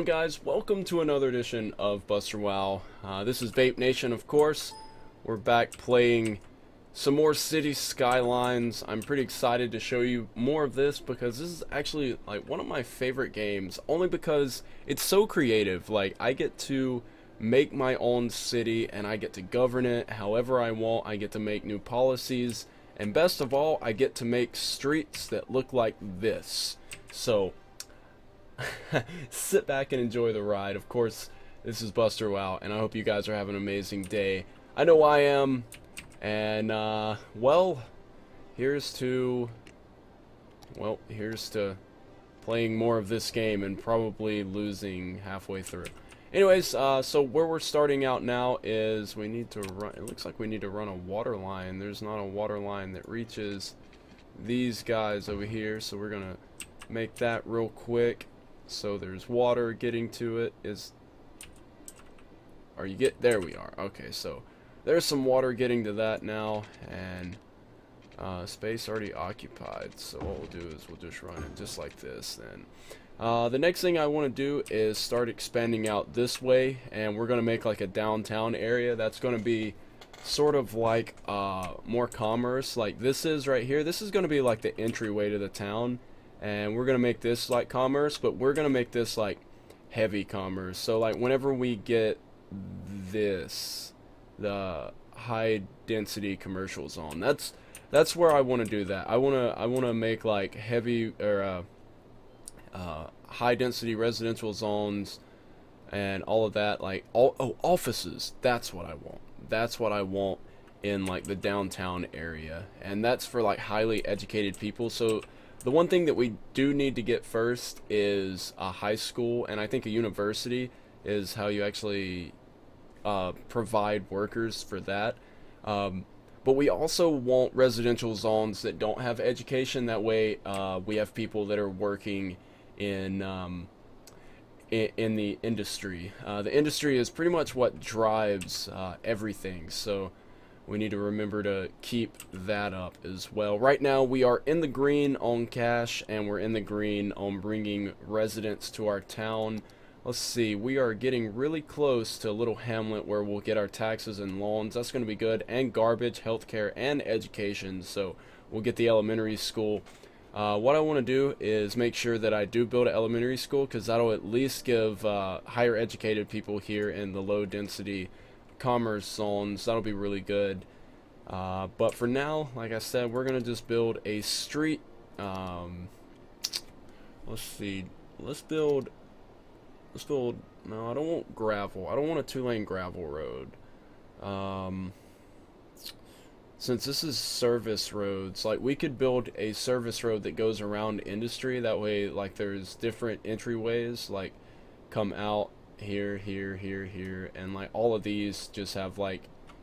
on, guys? Welcome to another edition of Buzterwow. This is VAPENATION, of course. We're back playing some more City Skylines. I'm pretty excited to show you more of this because this is actually like one of my favorite games, only because it's so creative. Like, I get to make my own city and I get to govern it however I want. I get to make new policies, and best of all, I get to make streets that look like this. So sit back and enjoy the ride. Of course, this is Buzterwow, and I hope you guys are having an amazing day. I know I am, and well, here's to playing more of this game and probably losing halfway through. Anyways, so where we're starting out now is we need to run. It looks like we need to run a water line. There's not a water line that reaches these guys over here, so we're gonna make that real quick. So there's water getting to it. There we are. Okay, so there's some water getting to that now, and space already occupied. So what we'll do is we'll just run it just like this then. The next thing I want to do is start expanding out this way, and we're going to make like a downtown area that's going to be sort of like more commerce, like this is right here. This is going to be like the entryway to the town, and we're going to make this like commerce, but we're going to make this like heavy commerce. So like whenever we get this, the high density commercial zone, that's where I want to do that. I want to make like heavy or high density residential zones and all of that, like offices. That's what I want. That's what I want in like the downtown area, and that's for like highly educated people. So the one thing that we do need to get first is a high school, and I think a university is how you actually provide workers for that. But we also want residential zones that don't have education. That way we have people that are working in the industry. The industry is pretty much what drives everything, so we need to remember to keep that up as well. Right now we are in the green on cash, and we're in the green on bringing residents to our town. Let's see, we are getting really close to a little hamlet where we'll get our taxes and loans. That's going to be good, and garbage, healthcare, and education. So we'll get the elementary school. What I want to do is make sure that I do build an elementary school, because that'll at least give higher educated people here in the low density commerce zones. That'll be really good. But for now, like I said, we're gonna just build a street. Let's see, let's build no, I don't want gravel. I don't want a 2-lane gravel road. Since this is service roads, like we could build a service road that goes around industry. That way, like there's different entryways, like come out here, here, here, here, and like all of these just have like,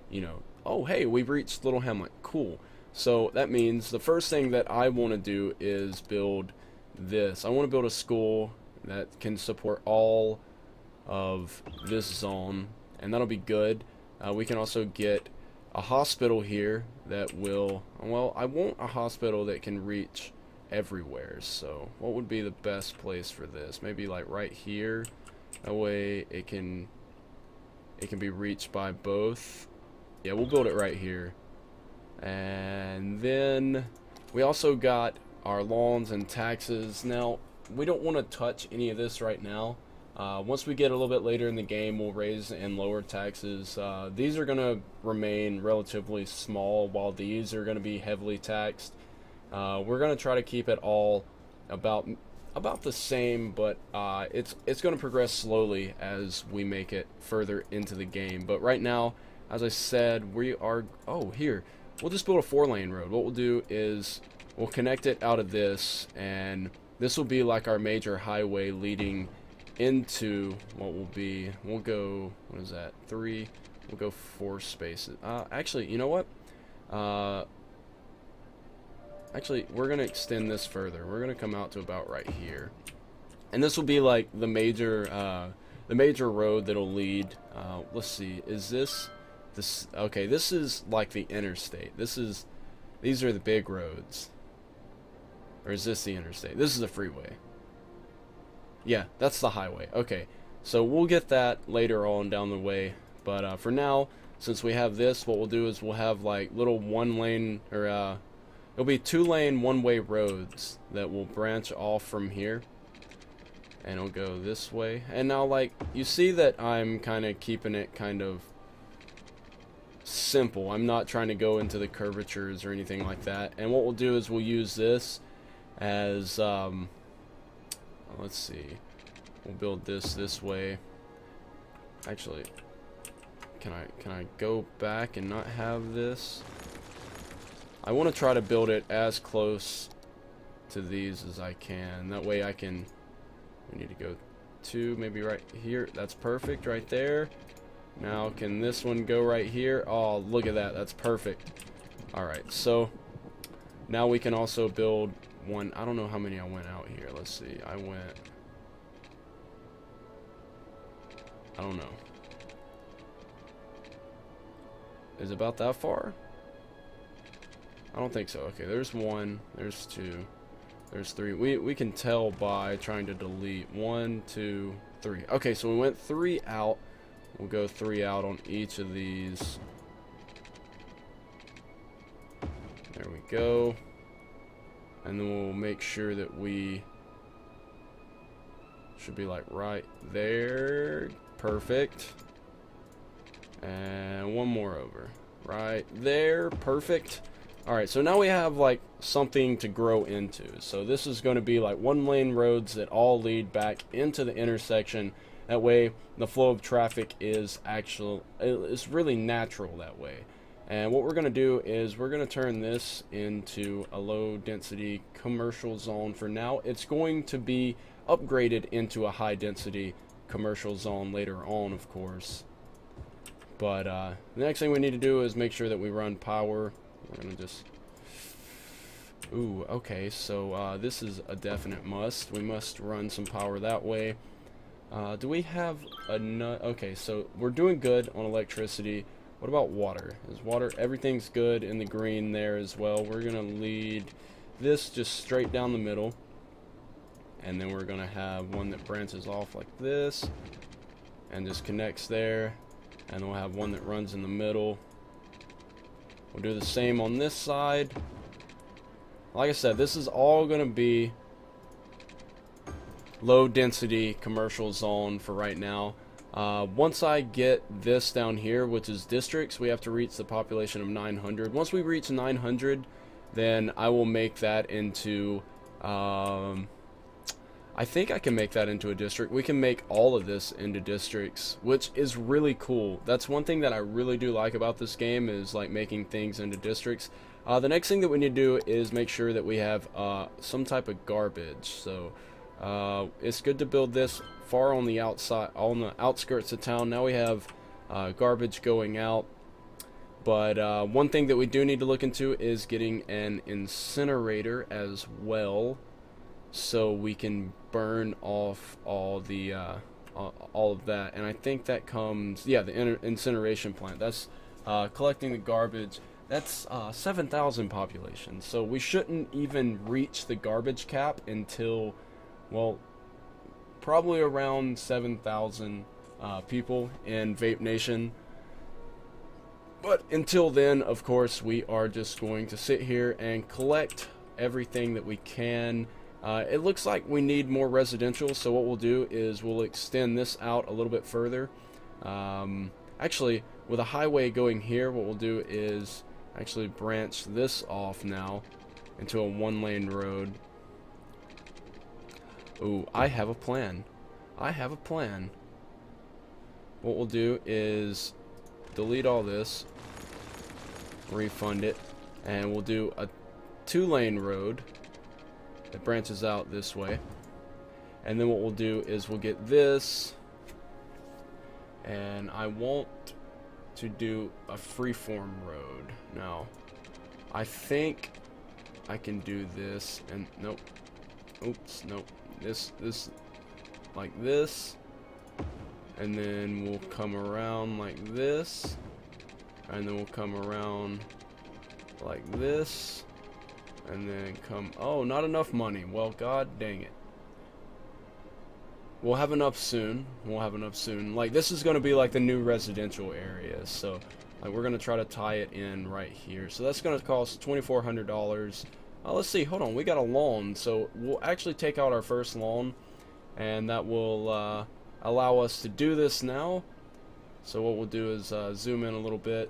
you know, oh hey, we've reached Little Hamlet, cool. So that means the first thing that I want to do is build this. I want to build a school that can support all of this zone, and that'll be good. We can also get a hospital here that will, well, I want a hospital that can reach everywhere. So what would be the best place for this? Maybe like right here. That way it can be reached by both. Yeah, we'll build it right here. And then we also got our lawns and taxes. Now we don't want to touch any of this right now. Once we get a little bit later in the game, we'll raise and lower taxes. These are going to remain relatively small, while these are going to be heavily taxed. We're going to try to keep it all about the same, but it's going to progress slowly as we make it further into the game. But right now, as I said, we are, here, we'll just build a 4-lane road. What we'll do is we'll connect it out of this, and this will be like our major highway leading into what will be, we'll go, what is that, 3, we'll go 4 spaces. Actually, you know what? Actually, we're going to extend this further. We're going to come out to about right here. And this will be like the major road that'll lead, let's see, is this, okay, this is like the interstate. These are the big roads. Or is this the interstate? This is the freeway. Yeah, that's the highway. Okay, so we'll get that later on down the way. But for now, since we have this, what we'll do is we'll have like little one lane, or it'll be 2-lane one-way roads that will branch off from here. And it'll go this way. And now, like, you see that I'm kind of keeping it kind of simple. I'm not trying to go into the curvatures or anything like that. And what we'll do is we'll use this as, let's see. We'll build this way. Actually, can I go back and not have this? I want to try to build it as close to these as I can. That way I can... We need to go to maybe right here. That's perfect right there. Now can this one go right here? Oh, look at that. That's perfect. Alright, so now we can also build one. I don't know how many I went out here. Let's see. I don't know. Is it about that far? I don't think so. Okay, there's 1. There's 2. There's 3. We can tell by trying to delete 1, 2, 3. Okay, so we went 3 out. We'll go 3 out on each of these. There we go. And then we'll make sure that we should be like right there. Perfect. And 1 more over. Right there. Perfect. Alright, so now we have like something to grow into. So this is going to be like 1-lane roads that all lead back into the intersection. That way the flow of traffic is it's really natural that way. And what we're going to do is we're going to turn this into a low density commercial zone. For now, it's going to be upgraded into a high density commercial zone later on, of course. But the next thing we need to do is make sure that we run power. We're gonna just... Ooh, okay, so this is a definite must. We must run some power that way. Do we have enough? Okay, so we're doing good on electricity. What about water? Is water... Everything's good in the green there as well. We're gonna lead this just straight down the middle. And then we're gonna have one that branches off like this. And just connects there. And then we'll have one that runs in the middle. We'll do the same on this side. Like I said, this is all going to be low density commercial zone for right now. Once I get this down here, which is districts, we have to reach the population of 900. Once we reach 900, then I will make that into... I think I can make that into a district. We can make all of this into districts, which is really cool. That's one thing that I really do like about this game, is like making things into districts. The next thing that we need to do is make sure that we have some type of garbage. So it's good to build this far on the outside, on the outskirts of town. Now we have garbage going out. But one thing that we do need to look into is getting an incinerator as well, so we can burn off all the all of that. And I think that comes, yeah, the incineration plant. That's collecting the garbage. That's 7,000 population. So we shouldn't even reach the garbage cap until, well, probably around 7,000 people in Vape Nation. But until then, of course, we are just going to sit here and collect everything that we can. It looks like we need more residential, so what we'll do is we'll extend this out a little bit further. Actually, with a highway going here, what we'll do is actually branch this off now into a 1-lane road. Ooh, I have a plan. I have a plan. What we'll do is delete all this, refund it, and we'll do a 2-lane road that branches out this way. And then what we'll do is we'll get this, and I want to do a freeform road. Now, I think I can do this, and nope, oops, nope, this like this, and then we'll come around like this, and then we'll come around like this, and then come... Oh, not enough money. Well, god dang it. we'll have enough soon. We'll have enough soon. Like, this is going to be like the new residential area. So, like, we're going to try to tie it in right here. So that's going to cost $2,400. Let's see. Hold on. We got a lawn. So we'll actually take out our first lawn. And that will allow us to do this now. So what we'll do is zoom in a little bit.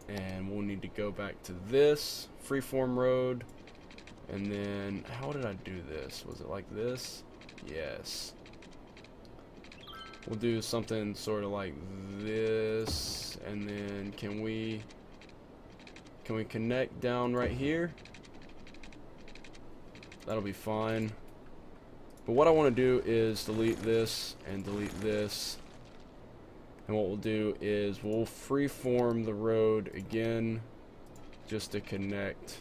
And we'll need to go back to this. Freeform road. And then, how did I do this? Was it like this? Yes. We'll do something sort of like this, and then can we connect down right here? That'll be fine. But what I want to do is delete this and delete this. And what we'll do is we'll freeform the road again just to connect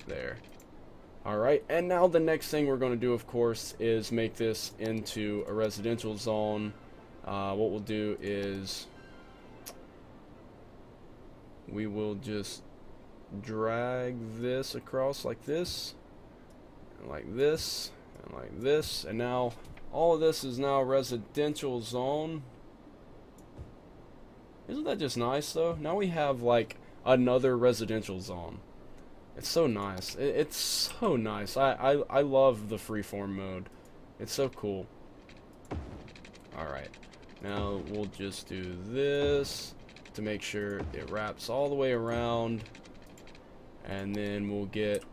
there. Alright, and now the next thing we're going to do, of course, is make this into a residential zone. What we'll do is we will just drag this across like this, and like this, and like this, and now all of this is now a residential zone. Isn't that just nice, though? Now we have, like, another residential zone. It's so nice. It's so nice. I love the freeform mode. It's so cool. Alright. Now we'll just do this to make sure it wraps all the way around. And then we'll get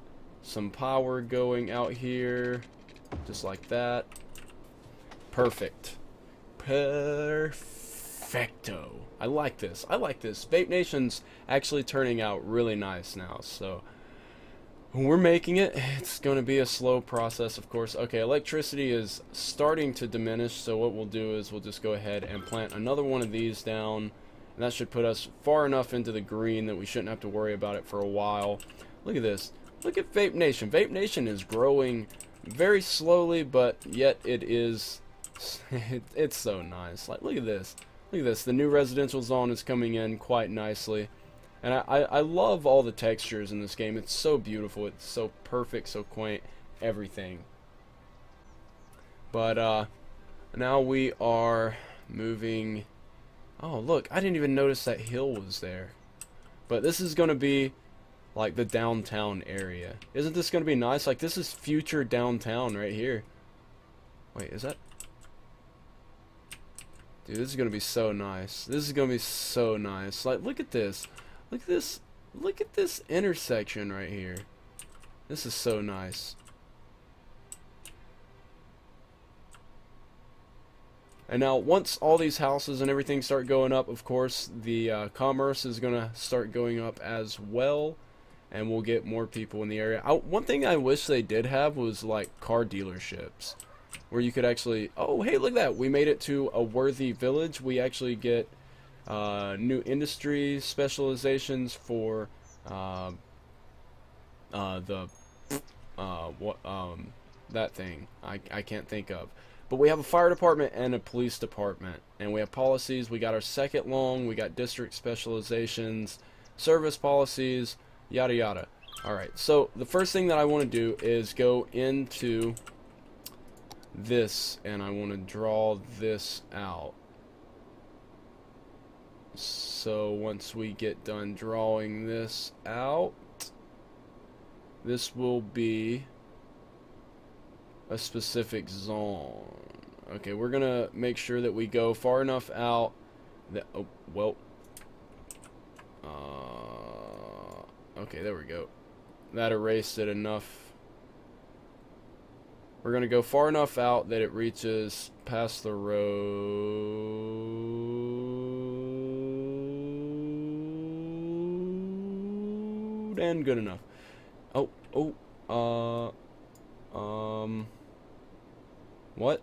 some power going out here. Just like that. Perfect. Perfecto. I like this. I like this. Vape Nation's actually turning out really nice now. So we're making it. It's going to be a slow process, of course. Okay, electricity is starting to diminish, so what we'll do is we'll just go ahead and plant another one of these down, and that should put us far enough into the green that we shouldn't have to worry about it for a while. Look at this. Look at Vape Nation. Vape Nation is growing very slowly, but yet it is it's so nice. Like, look at this. Look at this. The new residential zone is coming in quite nicely. And I love all the textures in this game. It's so beautiful. It's so perfect, so quaint, everything. But now we are moving. Oh, look, I didn't even notice that hill was there. But this is going to be like the downtown area. Isn't this going to be nice? Like, this is future downtown right here. Wait, is that? Dude, this is going to be so nice. This is going to be so nice. Like, look at this. Look at this. Look at this intersection right here. This is so nice. And now, once all these houses and everything start going up, of course, the commerce is going to start going up as well. And we'll get more people in the area. One thing I wish they did have was, like, car dealerships. Where you could actually... Oh, hey, look at that. We made it to a worthy village. We actually get new industry specializations for that thing I can't think of. But we have a fire department and a police department, and we have policies. We got our second long, we got district specializations, service policies, yada yada. Alright, so the first thing that I want to do is go into this, and I want to draw this out. So once we get done drawing this out, this will be a specific zone. Okay, we're gonna make sure that we go far enough out that, oh, well, okay, there we go. That erased it enough. We're gonna go far enough out that it reaches past the road, and good enough. What?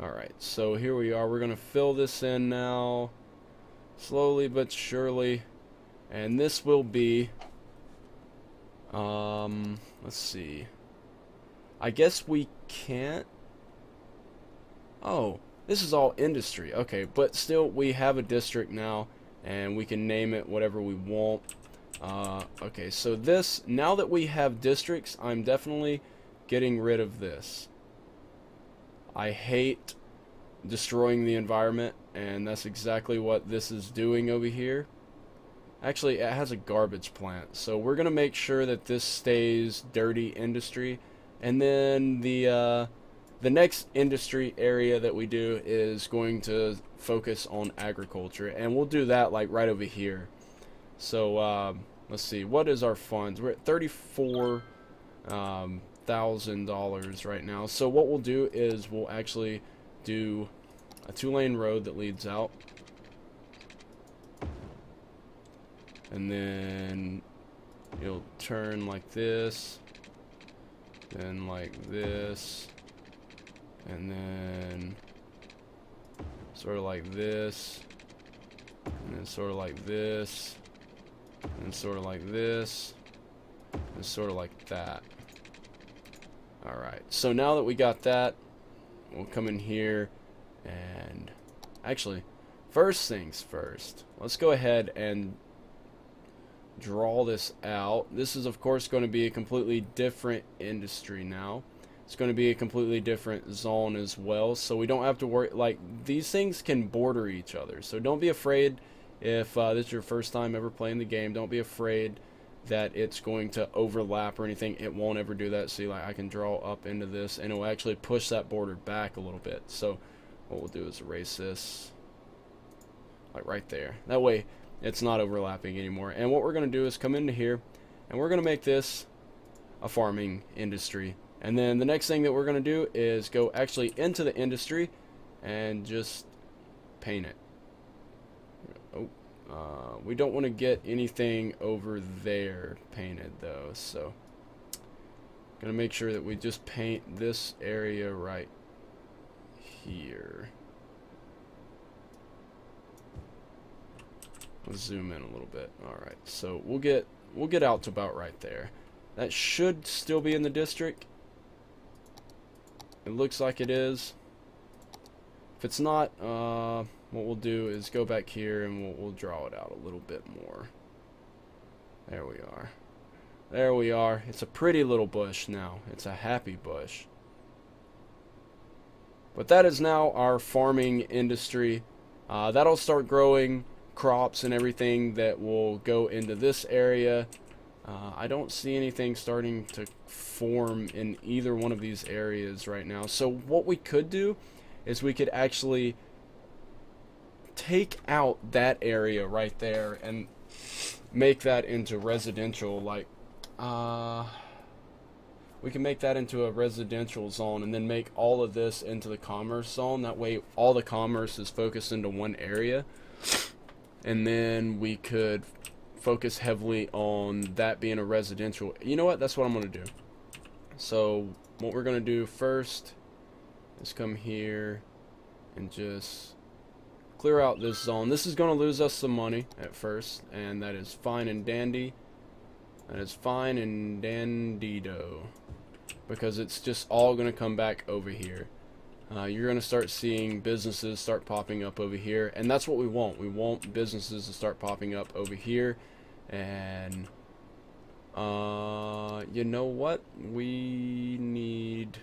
Alright, so here we are. We're gonna fill this in now, slowly but surely, and this will be, let's see. I guess we can't. Oh, this is all industry. Okay, but still, we have a district now, and we can name it whatever we want. Okay, so this, now that we have districts, I'm definitely getting rid of this. I hate destroying the environment, and that's exactly what this is doing over here. Actually, it has a garbage plant, so we're gonna make sure that this stays dirty industry. And then the next industry area that we do is going to focus on agriculture, and we'll do that like right over here. So let's see, what is our funds? We're at $34,000 right now. So what we'll do is we'll actually do a 2-lane road that leads out, and then you'll turn like this, then like this, and then sort of like this, and then sort of like this, and sort of like this, and sort of like that. Alright, so now that we got that, we'll come in here and actually, first things first, let's go ahead and draw this out. This is of course going to be a completely different industry now. It's going to be a completely different zone as well, so we don't have to worry. Like, these things can border each other, so don't be afraid if this is your first time ever playing the game. Don't be afraid that it's going to overlap or anything. It won't ever do that. See, like, I can draw up into this and it will actually push that border back a little bit. So what we'll do is erase this like right there. That way it's not overlapping anymore. And what we're going to do is come into here and we're going to make this a farming industry. And then the next thing that we're going to do is go actually into the industry and just paint it. We don't want to get anything over there painted though, so gonna make sure that we just paint this area right here. Let's zoom in a little bit. Alright, so we'll get out to about right there. That should still be in the district. It looks like it is. If it's not, what we'll do is go back here and we'll draw it out a little bit more. There we are. There we are. It's a pretty little bush now. It's a happy bush. But that is now our farming industry. That'll start growing crops and everything that will go into this area. I don't see anything starting to form in either one of these areas right now. So what we could do is we could actually take out that area right there and make that into residential. Like we can make that into a residential zone and then make all of this into the commerce zone. That way all the commerce is focused into one area, and then we could focus heavily on that being a residential. You know what, that's what I'm gonna do. So what we're gonna do first is come here and just clear out this zone. This is going to lose us some money at first, and that is fine and dandy. That is fine and dandy-do, because it's just all going to come back over here. You're going to start seeing businesses start popping up over here, and that's what we want. We want businesses to start popping up over here, and you know what? We need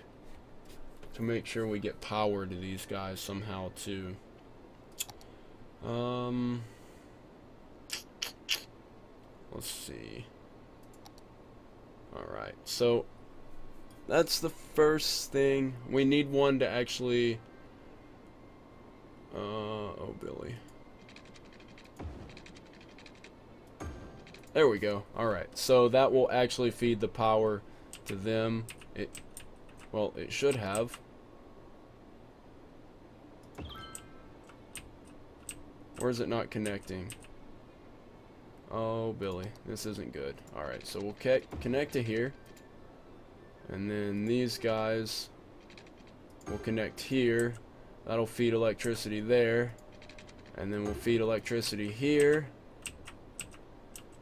to make sure we get power to these guys somehow too. Let's see. Alright, so that's the first thing. We need one to actually oh Billy. There we go. Alright, so that will actually feed the power to them. Well, it should have. Or is it not connecting? Oh, Billy, this isn't good. Alright, so we'll connect to here. And then these guys will connect here. That'll feed electricity there. And then we'll feed electricity here.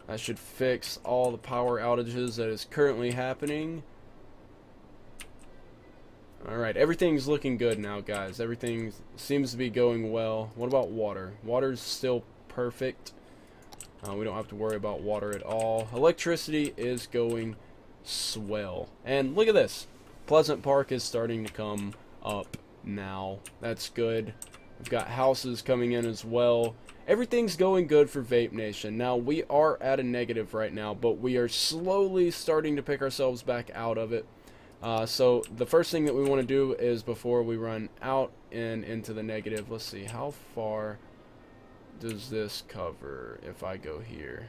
That should fix all the power outages that is currently happening. Alright, everything's looking good now, guys. Everything seems to be going well. What about water? Water's still perfect. We don't have to worry about water at all. Electricity is going swell. And look at this. Pleasant Park is starting to come up now. That's good. We've got houses coming in as well. Everything's going good for Vape Nation. Now, we are at a negative right now, but we are slowly starting to pick ourselves back out of it. So the first thing that we want to do is, before we run out and into the negative, let's see, how far does this cover if I go here?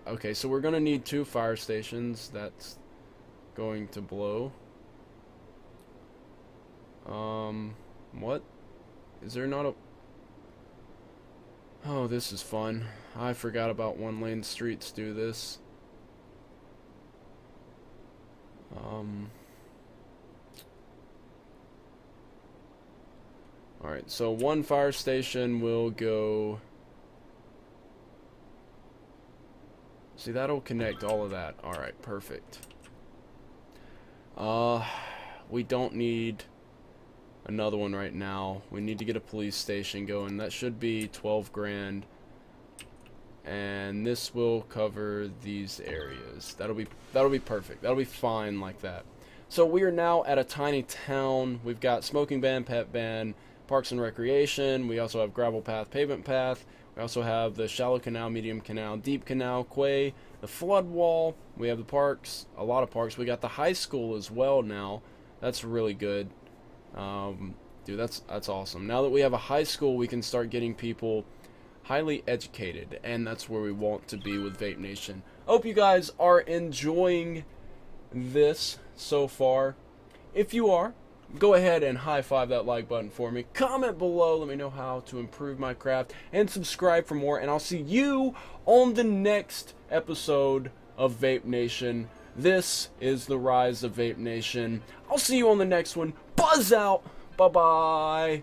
Okay, so we're going to need 2 fire stations. That's going to blow. What? Is there not a... Oh, this is fun. I forgot about 1-lane streets do this. Alright, so 1 fire station will go... See, that'll connect all of that. Alright, perfect. We don't need another one right now. We need to get a police station going. That should be 12 grand. And this will cover these areas. That'll be perfect. That'll be fine like that. So we are now at a tiny town. We've got smoking ban, pet ban, parks and recreation. We also have gravel path, pavement path. We also have the shallow canal, medium canal, deep canal, quay, the flood wall. We have the parks, a lot of parks. We got the high school as well now. That's really good. Dude, that's awesome. Now that we have a high school, we can start getting people highly educated, and that's where we want to be with Vape Nation. Hope you guys are enjoying this so far. If you are, go ahead and high-five that like button for me. Comment below, let me know how to improve my craft, and subscribe for more, and I'll see you on the next episode of Vape Nation. This is the rise of Vape Nation. I'll see you on the next one. Buzz out. Bye-bye.